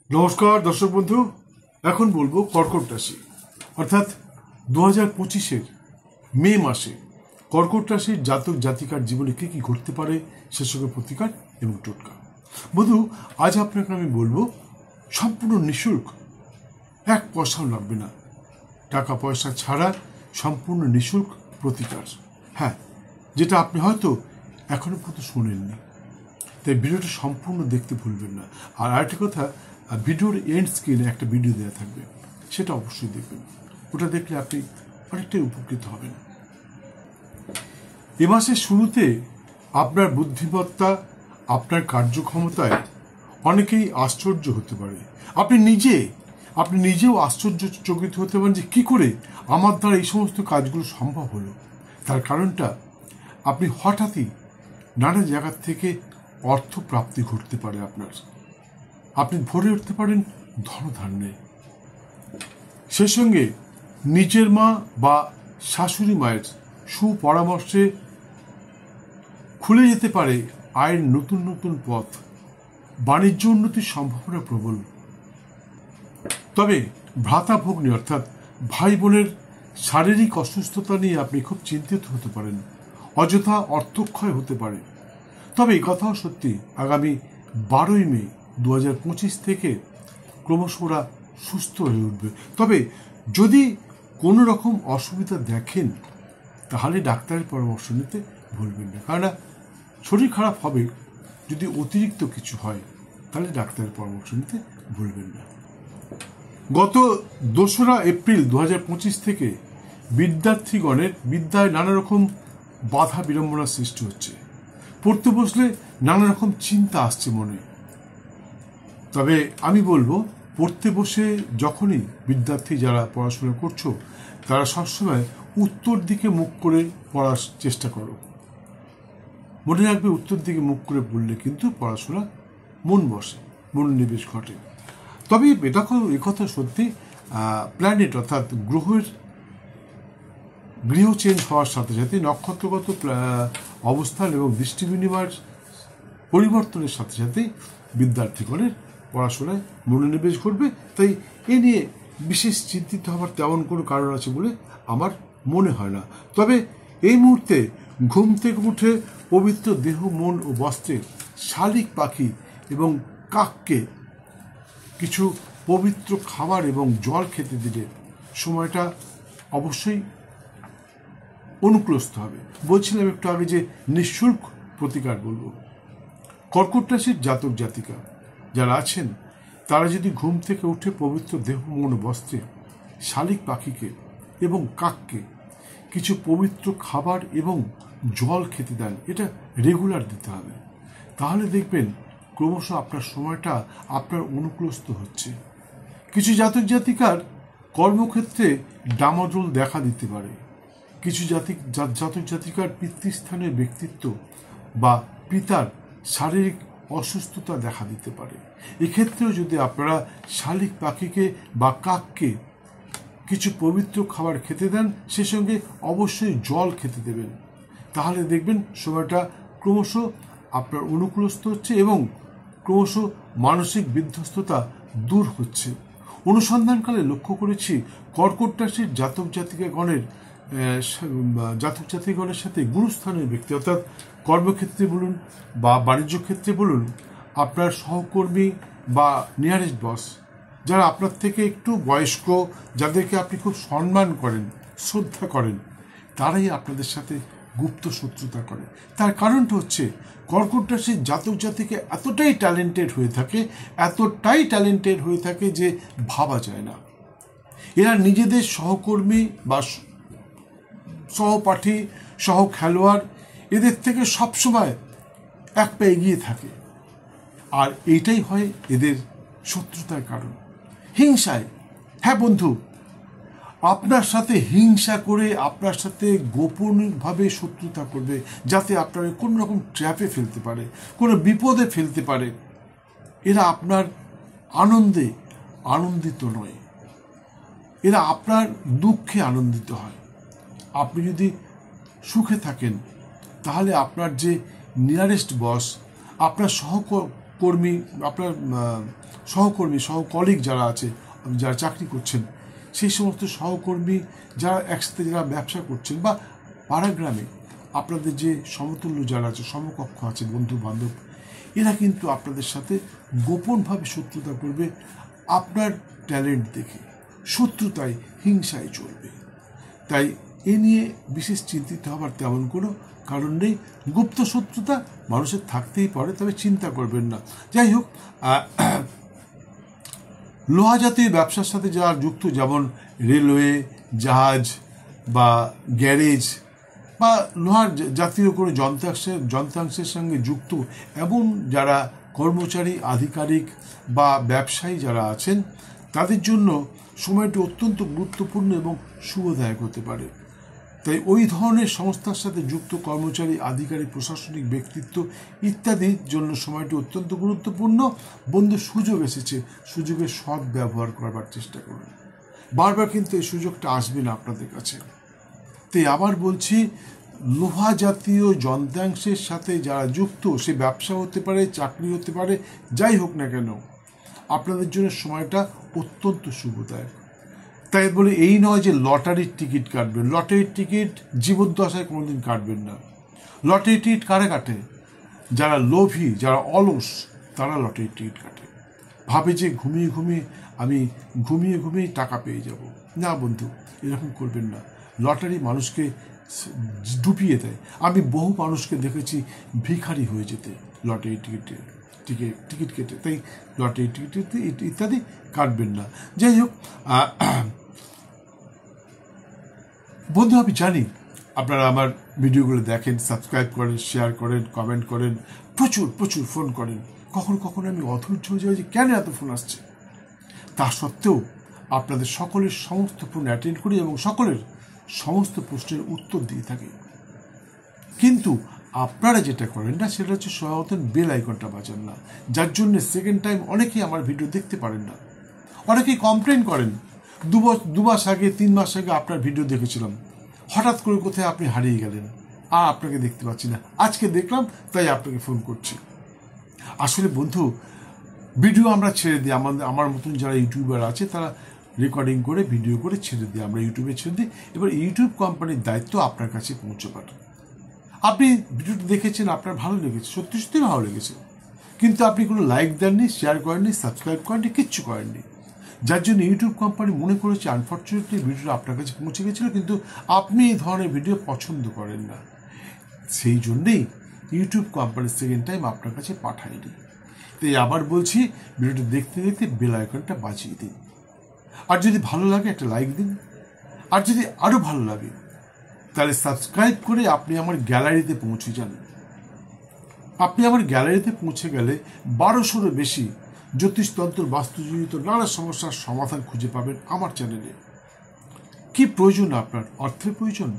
নমস্কার দর্শক বন্ধু। এখন বলবো কর্কট রাশি অর্থাৎ 2025-এর মে মাসে কর্কট রাশির জাতক জাতিকার জীবনে কি কি ঘটতে পারে সেসবের প্রতিকার এবং টোটকা। বন্ধু, আজ আপনাকে আমি বলবো সম্পূর্ণ নিঃশুল্ক, এক পয়সাও লাগবে না, টাকা পয়সা ছাড়া সম্পূর্ণ নিঃশুল্ক প্রতিকার। হ্যাঁ, যেটা আপনি হয়তো এখনো পর্যন্ত শোনেননি, তাই ভিডিওটা সম্পূর্ণ দেখতে ভুলবেন না। আর আরেকটা কথা, ভিডিওর এন্ড স্ক্রিনে একটা ভিডিও দেওয়া থাকবে, সেটা অবশ্যই দেখবেন। ওটা দেখলে আপনি অনেকটাই উপকৃত হবেন। এ মাসের শুরুতে আপনার বুদ্ধিমত্তা, আপনার কার্যক্ষমতায় অনেকেই আশ্চর্য হতে পারে। আপনি নিজেও আশ্চর্যচকিত হতে পারেন যে কী করে আমার দ্বারা এই সমস্ত কাজগুলো সম্ভব হলো। তার কারণটা, আপনি হঠাৎই নানা জায়গা থেকে অর্থ প্রাপ্তি ঘটতে পারে আপনার। আপনি ভরে উঠতে পারেন ধনধান্যে। সেই সঙ্গে নিজের মা বা শাশুড়ি মায়ের সুপরামর্শে খুলে যেতে পারে আয়ের নতুন নতুন পথ। বাণিজ্য উন্নতির সম্ভাবনা প্রবল। তবে ভ্রাতা ভগ্নী অর্থাৎ ভাই বোনের শারীরিক অসুস্থতা নিয়ে আপনি খুব চিন্তিত হতে পারেন। অযথা অর্থক্ষয় হতে পারে। তবে এই কথাও সত্যি, আগামী 12ই মে 2025 থেকে ক্রমশ ওরা সুস্থ হয়ে উঠবে। তবে যদি কোনো রকম অসুবিধা দেখেন তাহলে ডাক্তারের পরামর্শ নিতে ভুলবেন না। কারণ শরীর খারাপ হবে, যদি অতিরিক্ত কিছু হয় তাহলে ডাক্তারের পরামর্শ নিতে ভুলবেন না। গত 2রা এপ্রিল 2025 থেকে বিদ্যার্থীগণের বিদ্যায় নানা রকম বাধা বিড়ম্বনার সৃষ্টি হচ্ছে। পড়তে বসলে নানা রকম চিন্তা আসছে মনে। তবে আমি বলবো, পড়তে বসে যখনই বিদ্যার্থী যারা পড়াশোনা করছো, তারা সবসময় উত্তর দিকে মুখ করে পড়ার চেষ্টা করো। মনে রাখবে, উত্তর দিকে মুখ করে পড়লে কিন্তু পড়াশোনা মন বসে, মনোনিবেশ ঘটে। তবে কথা সত্যি, প্ল্যানেট অর্থাৎ গৃহ চেঞ্জ হওয়ার সাথে সাথে নক্ষত্রগত অবস্থান এবং দৃষ্টি বিনিময়ের পরিবর্তনের সাথে সাথে বিদ্যার্থীগণের পড়াশোনায় মনোনিবেশ ঘটবে। তাই এ নিয়ে বিশেষ চিন্তিত হওয়ার তেমন কোনো কারণ আছে বলে আমার মনে হয় না। তবে এই মুহূর্তে ঘুম থেকে উঠে পবিত্র দেহ, মন ও বস্ত্রে শালিক পাখি এবং কাককে কিছু পবিত্র খাবার এবং জল খেতে দিলে সময়টা অবশ্যই অনুকূলস্থ হবে। বলছিলাম একটু আগে যে নিঃশুল্ক প্রতিকার বলবো। কর্কট রাশির জাতক জাতিকা যারা আছেন, তারা যদি ঘুম থেকে উঠে পবিত্র দেহ, মন ও বস্ত্রে শালিক পাখিকে এবং কাককে কিছু পবিত্র খাবার এবং জল খেতে দেন, এটা রেগুলার দিতে হবে। তাহলে দেখবেন ক্রমশ আপনার সময়টা আপনার অনুকূলস্থ হচ্ছে। কিছু জাতক জাতিকার কর্মক্ষেত্রে ডামাডোল দেখা দিতে পারে। কিছু জাতক জাতিকার পিতৃস্থানের ব্যক্তিত্ব বা পিতার শারীরিক অসুস্থতা দেখা দিতে পারে। এক্ষেত্রেও যদি আপনারা শালিক পাখিকে বা কাককে কিছু পবিত্র খাবার খেতে দেন, সে সঙ্গে অবশ্যই জল খেতে দেবেন, তাহলে দেখবেন সময়টা ক্রমশ আপনার অনুকূলস্থ হচ্ছে এবং ক্রমশ মানসিক বিধ্বস্ততা দূর হচ্ছে। অনুসন্ধানকালে লক্ষ্য করেছি, কর্কট রাশির জাতক জাতিগণের সাথে গুরুস্থানের ব্যক্তি অর্থাৎ কর্মক্ষেত্রে বলুন বা বাণিজ্য ক্ষেত্রে বলুন, আপনার সহকর্মী বা নিয়ারেস্ট বস যারা আপনার থেকে একটু বয়স্ক, যাদেরকে আপনি খুব সম্মান করেন, শ্রদ্ধা করেন, তারাই আপনাদের সাথে গুপ্ত শত্রুতা করে। তার কারণটা হচ্ছে, কর্কট রাশির জাতক জাতিকা এতটাই ট্যালেন্টেড হয়ে থাকে যে ভাবা যায় না। এরা নিজেদের সহকর্মী বা সহপাঠী, সহ খেলোয়াড়, এদের থেকে সবসময় এক পা এগিয়ে থাকে। আর এইটাই হয় এদের শত্রুতার কারণ, হিংসায়। হ্যাঁ বন্ধু, আপনার সাথে হিংসা করে আপনার সাথে গোপনভাবে শত্রুতা করবে, যাতে আপনাকে কোনো রকম ট্র্যাপে ফেলতে পারে, কোনো বিপদে ফেলতে পারে। এরা আপনার আনন্দে আনন্দিত নয়, এরা আপনার দুঃখে আনন্দিত হয়। আপনি যদি সুখে থাকেন তাহলে আপনার যে নিয়ারেস্ট বস, আপনার সহকর্মী, আপনার সহকর্মী কলিগ যারা আছে, যারা চাকরি করছেন, সেই সমস্ত সহকর্মী যারা একসাথে যারা ব্যবসা করছেন, বা পাড়া গ্রামে আপনাদের যে সমতুল্য যারা আছে, সমকক্ষ আছে, বন্ধু বান্ধব, এরা কিন্তু আপনাদের সাথে গোপনভাবে শত্রুতা করবে আপনার ট্যালেন্ট দেখে। শত্রুতায়, হিংসায় চলবে। তাই এ নিয়ে বিশেষ চিন্তিত হবার তেমন কোনো কারণ নেই। গুপ্ত শত্রুতা মানুষের থাকতেই পারে, তবে চিন্তা করবেন না। যাই হোক, লোহা জাতীয় ব্যবসার সাথে যারা যুক্ত, যেমন রেলওয়ে, জাহাজ বা গ্যারেজ বা লোহার জাতীয় কোনো যন্ত্রাংশের সঙ্গে যুক্ত এমন যারা কর্মচারী, আধিকারিক বা ব্যবসায়ী যারা আছেন, তাদের জন্য সময়টি অত্যন্ত গুরুত্বপূর্ণ এবং শুভদায়ক হতে পারে। তাই ওই ধরনের সংস্থার সাথে যুক্ত কর্মচারী, আধিকারিক, প্রশাসনিক ব্যক্তিত্ব ইত্যাদির জন্য সময়টি অত্যন্ত গুরুত্বপূর্ণ। বন্ধু, সুযোগ এসেছে, সুযোগের সৎ ব্যবহার করবার চেষ্টা করুন। বারবার কিন্তু এই সুযোগটা আসবে না আপনাদের কাছে। তাই আবার বলছি, লোহা জাতীয় যন্ত্রাংশের সাথে যারা যুক্ত, সে ব্যবসা হতে পারে, চাকরি হতে পারে, যাই হোক না কেন, আপনাদের জন্য সময়টা অত্যন্ত শুভদায়ক। তাই বলে এই নয় যে লটারির টিকিট কাটবেন। লটারির টিকিট জীবদ্দশায় কোনোদিন কাটবেন না। লটারির টিকিট কারে কাটে? যারা লোভী, যারা অলস, তারা লটারির টিকিট কাটে। ভাবে যে আমি ঘুমিয়ে টাকা পেয়ে যাব। না বন্ধু, এরকম করবেন না। লটারি মানুষকে ডুবিয়ে দেয়। আমি বহু মানুষকে দেখেছি ভিখারি হয়ে যেতে লটারি টিকিট কেটে। তাই লটারি টিকিট ইত্যাদি কাটবেন না। যাই হোক বন্ধু, আমি জানি আপনারা আমার ভিডিওগুলো দেখেন, সাবস্ক্রাইব করেন, শেয়ার করেন, কমেন্ট করেন, প্রচুর ফোন করেন। কখনো আমি অধৈর্য হয়ে যাই যে কেন এত ফোন আসছে। তা সত্ত্বেও আপনাদের সকলের সমস্ত ফোন অ্যাটেন্ড করি এবং সকলের সমস্ত প্রশ্নের উত্তর দিয়ে থাকি। কিন্তু আপনারা যেটা করেন না, সেটা হচ্ছে সহায়তার বেল আইকনটা বাজান না, যার জন্য সেকেন্ড টাইম অনেকেই আমার ভিডিও দেখতে পারেন না। অনেকেই কমপ্লেন করেন, 2 মাস আগে, 3 মাস আগে আপনার ভিডিও দেখেছিলাম, হঠাৎ করে কোথায় আপনি হারিয়ে গেলেন, আর আপনাকে দেখতে পাচ্ছি না, আজকে দেখলাম তাই আপনাকে ফোন করছি। আসলে বন্ধু, ভিডিও আমরা ছেড়ে দিই, আমার মতন যারা ইউটিউবার আছে তারা রেকর্ডিং করে, ভিডিও করে ছেড়ে দিই, আমরা ইউটিউবে ছেড়ে দিই। এবার ইউটিউব কোম্পানির দায়িত্ব আপনার কাছে পৌঁছবার। আপনি ভিডিওটি দেখেছেন, আপনার ভালো লেগেছে, সত্যি ভালো লেগেছে, কিন্তু আপনি কোনো লাইক দেননি, শেয়ার করেননি, সাবস্ক্রাইব করেননি, কিচ্ছু করেননি, যার জন্য ইউটিউব কোম্পানি মনে করেছে আনফর্চুনেটলি ভিডিওটা আপনার কাছে পৌঁছে গেছিলো, কিন্তু আপনি এই ধরনের ভিডিও পছন্দ করেন না। সেই জন্যেই ইউটিউব কোম্পানি সেকেন্ড টাইম আপনার কাছে পাঠায়নি। তাই আবার বলছি, ভিডিওটা দেখতে দেখতে বেল আইকনটা বাজিয়ে দিন। আর যদি ভালো লাগে একটা লাইক দিন, আর যদি আরও ভালো লাগে তাহলে সাবস্ক্রাইব করে আপনি আমার গ্যালারিতে পৌঁছে যান। আপনি আমার গ্যালারিতে পৌঁছে গেলে 1200-এরও বেশি জ্যোতিষতন্ত্র, বাস্তুজনিত নানা সমস্যার সমাধান খুঁজে পাবেন আমার চ্যানেলে। কি প্রয়োজন আপনার? অর্থের প্রয়োজন?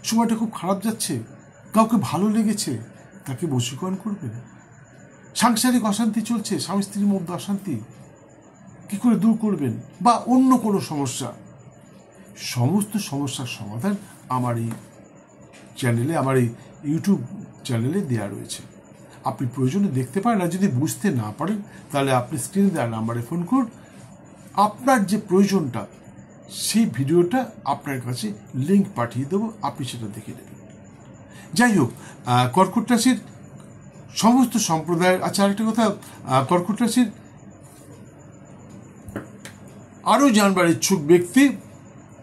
সময়টা খুব খারাপ যাচ্ছে, কাউকে ভালো লেগেছে, তাকে বশীকরণ করবেন। সাংসারিক অশান্তি চলছে, স্বামী স্ত্রীর মধ্যে অশান্তি, কি করে দূর করবেন? বা অন্য কোনো সমস্যা, সমস্ত সমস্যার সমাধান আমার এই চ্যানেলে, আমার এই ইউটিউব চ্যানেলে দেওয়া রয়েছে। আপনি প্রয়োজনে দেখতে পারেন। আর যদি বুঝতে না পারেন তাহলে আপনি স্ক্রিনে দেওয়া নাম্বারে ফোন করুন। আপনার যে প্রয়োজনটা, সেই ভিডিওটা আপনার কাছে লিঙ্ক পাঠিয়ে দেবো, আপনি সেটা দেখে নেবেন। যাই হোক, কর্কট রাশির সমস্ত সম্প্রদায়ের, আচ্ছা আরেকটা কথা, কর্কট রাশির আরও জানবার ইচ্ছুক ব্যক্তি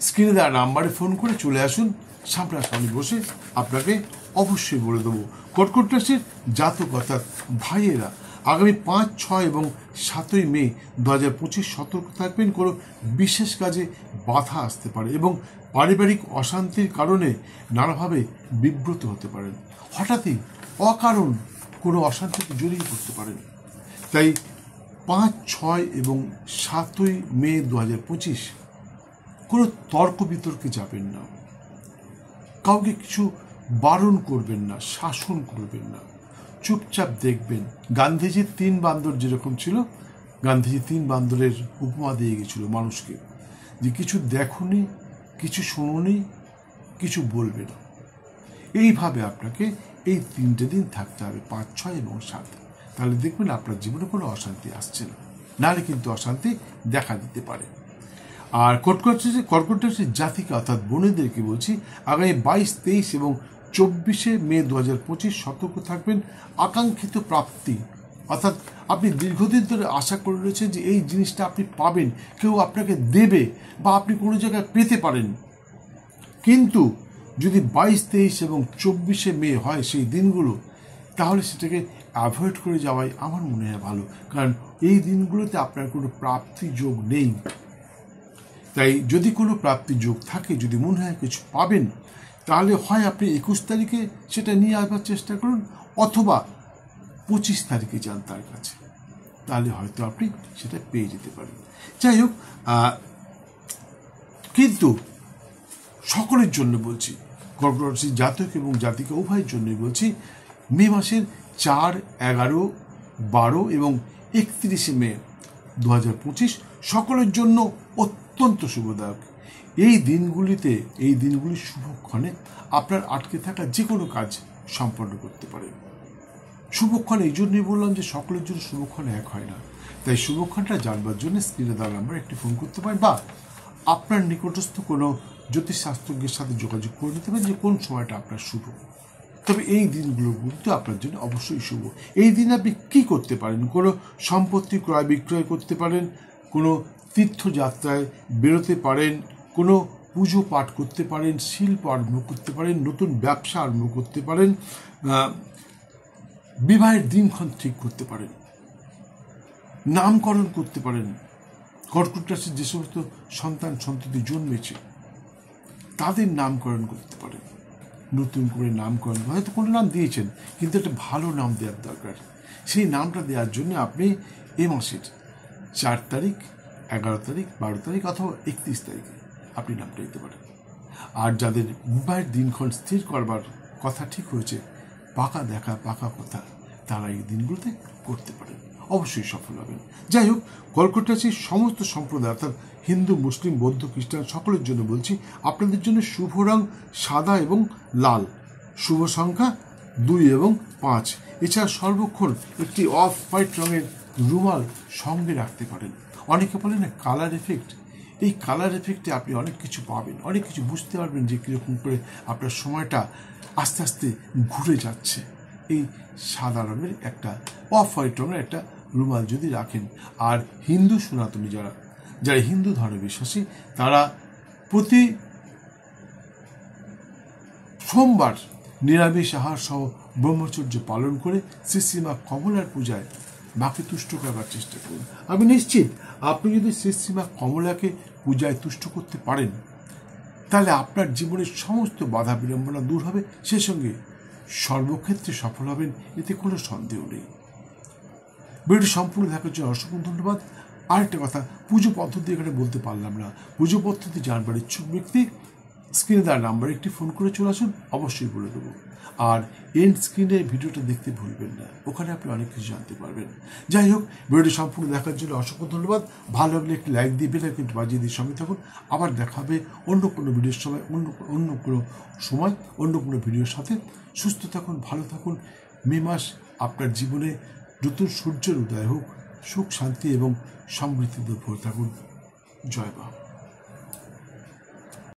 স্ক্রিনে দেওয়া নাম্বারে ফোন করে চলে আসুন, সামনাসামনি বসে আপনাকে অবশ্যই বলে দেবো। কর্কট রাশির জাতক অর্থাৎ ভাইয়েরা আগামী 5, 6 এবং 7ই মে 2025 সতর্ক থাকবেন। কোনো বিশেষ কাজে বাধা আসতে পারে এবং পারিবারিক অশান্তির কারণে নানাভাবে বিব্রত হতে পারেন। হঠাৎই অকারণ কোনো অশান্তিতে জড়িয়ে পড়তে পারেন। তাই 5, 6 এবং 7ই মে 2025 কোনো তর্ক বিতর্কে যাবেন না, কাউকে কিছু বারণ করবেন না, শাসন করবেন না, চুপচাপ দেখবেন। গান্ধীজির 3 বান্দর যেরকম ছিল, গান্ধীজি 3 বান্দরের উপমা দিয়ে গেছিল মানুষকে, যে কিছু দেখোনি, কিছু শোনোনি, কিছু বলবে না। এইভাবে আপনাকে এই 3টে দিন থাকতে হবে, 5, 6 এবং 7। তাহলে দেখবেন আপনার জীবনে কোনো অশান্তি আসছে না। নাহলে কিন্তু অশান্তি দেখা দিতে পারে। আর কর্কট রাশির জাতিকা অর্থাৎ বোনেদেরকে বলছি, আগামী 22, 23 এবং 24 মে 2025 সতর্ক থাকবেন আকাঙ্ক্ষিত প্রাপ্তি, অর্থাৎ আপনি দীর্ঘদিন ধরে আশা করে রয়েছেন যে এই জিনিসটা আপনি পাবেন, কেউ আপনাকে দেবে বা আপনি কোনো জায়গায় পেতে পারেন, কিন্তু যদি 22, 23 এবং 24 মে হয় সেই দিনগুলো, তাহলে সেটাকে অ্যাভয়েড করে যাওয়াই আমার মনে হয় ভালো, কারণ এই দিনগুলোতে আপনার কোনো প্রাপ্তি যোগ নেই। তাই যদি কোনো প্রাপ্তি যোগ থাকে, যদি মনে হয় কিছু পাবেন, তাহলে হয় আপনি 21 তারিখে সেটা নিয়ে আসবার চেষ্টা করুন, অথবা 25 তারিখে যান তার কাছে, তাহলে হয়তো আপনি সেটা পেয়ে যেতে পারেন। যাই হোক, কিন্তু সকলের জন্য বলছি, কর্কট রাশির জাতক এবং জাতিকা উভয়ের জন্যই বলছি, মে মাসের 4, 11, 12 এবং 31 মে 2025 সকলের জন্য অত্যন্ত শুভদায়ক। এই দিনগুলির শুভক্ষণে আপনার আটকে থাকা যে কোনো কাজ সম্পন্ন করতে পারেন। শুভক্ষণ এই জন্যই বললাম যে সকলের জন্য শুভক্ষণ এক হয় না, তাই শুভক্ষণটা জানবার জন্য স্ক্রিনে দেওয়া নাম্বার একটি ফোন করতে পারেন, বা আপনার নিকটস্থ কোনো জ্যোতিষশাস্ত্রজ্ঞের সাথে যোগাযোগ করে নিতে পারেন যে কোন সময়টা আপনার শুভ। তবে এই দিনগুলো কিন্তু আপনার জন্য অবশ্যই শুভ। এই দিন আপনি কী করতে পারেন? কোনো সম্পত্তি ক্রয় বিক্রয় করতে পারেন, কোনো তীর্থযাত্রায় বেরোতে পারেন, কোনো পুজো পাঠ করতে পারেন, শিল্প আরম্ভ করতে পারেন, নতুন ব্যবসা আরম্ভ করতে পারেন, বিবাহের দিনক্ষণ ঠিক করতে পারেন, নামকরণ করতে পারেন। কর্কট রাশির যে সমস্ত সন্ততি জন্মেছে তাদের নামকরণ করতে পারেন, নতুন করে নামকরণ, হয়তো কোনো নাম দিয়েছেন কিন্তু একটা ভালো নাম দেওয়ার দরকার। সেই নামটা দেওয়ার জন্য আপনি এ মাসের 4 তারিখ, 11 তারিখ, 12 তারিখ অথবা 31 তারিখে আপনি নামটা দিতে পারেন। আর যাদের বিবাহের দিনক্ষণ স্থির করবার কথা ঠিক হয়েছে, পাকা দেখা পাকা কথা, তারা এই দিনগুলোতে করতে পারেন, অবশ্যই সফল হবেন। যাই হোক, কর্কট রাশির সমস্ত সম্প্রদায় অর্থাৎ হিন্দু, মুসলিম, বৌদ্ধ, খ্রিস্টান সকলের জন্য বলছি, আপনাদের জন্য শুভ রং সাদা এবং লাল, শুভ সংখ্যা 2 এবং 5। এছাড়া সর্বক্ষণ একটি অফ হোয়াইট রঙের রুমাল সঙ্গে রাখতে পারেন। অনেকে বলেন না কালার এফেক্ট, এই কালার এফেক্টে আপনি অনেক কিছু পাবেন, অনেক কিছু বুঝতে পারবেন যে কীরকম করে আপনার সময়টা আস্তে আস্তে ঘুরে যাচ্ছে। এই সাদা রঙের একটা অফ হোয়াইট রঙের একটা রুমাল যদি রাখেন। আর হিন্দু সনাতনী যারা হিন্দু ধর্মে বিশ্বাসী, তারা প্রতি সোমবার নিরামিষ আহার সহ ব্রহ্মচর্য পালন করে শ্রীশ্রীমা কমলার পূজায় মাকে তুষ্ট করবার চেষ্টা করুন। আমি নিশ্চিত আপনি যদি শ্রীশ্রীমা কমলাকে পূজায় তুষ্ট করতে পারেন, তাহলে আপনার জীবনের সমস্ত বাধা বিড়ম্বনা দূর হবে, সে সঙ্গে সর্বক্ষেত্রে সফল হবেন, এতে কোনো সন্দেহ নেই। ভিডিওটি সম্পূর্ণ দেখার জন্য অসংখ্য ধন্যবাদ। আরেকটা কথা, পুজো পদ্ধতি এখানে বলতে পারলাম না। পুজো পদ্ধতি জানবার ইচ্ছুক ব্যক্তি স্ক্রিনে দেওয়ার নাম্বারে একটি ফোন করে চলে আসুন, অবশ্যই বলে দেবো। আর এন্ড স্ক্রিনে ভিডিওটা দেখতে ভুলবেন না, ওখানে আপনি অনেক কিছু জানতে পারবেন। যাই হোক, ভিডিওটি সম্পূর্ণ দেখার জন্য অসংখ্য ধন্যবাদ। ভালো লাগলে একটি লাইক দিয়ে বেল আইকনটি বাজিয়ে দিয়ে সঙ্গে থাকুন। আবার দেখা হবে অন্য কোনো ভিডিওর সময়, অন্য কোনো ভিডিওর সাথে। সুস্থ থাকুন, ভালো থাকুন। মে মাস আপনার জীবনে নতুন সূর্যের উদয় হোক, সুখ শান্তি এবং সমৃদ্ধিতে ভরে থাকুন। জয় বাবা।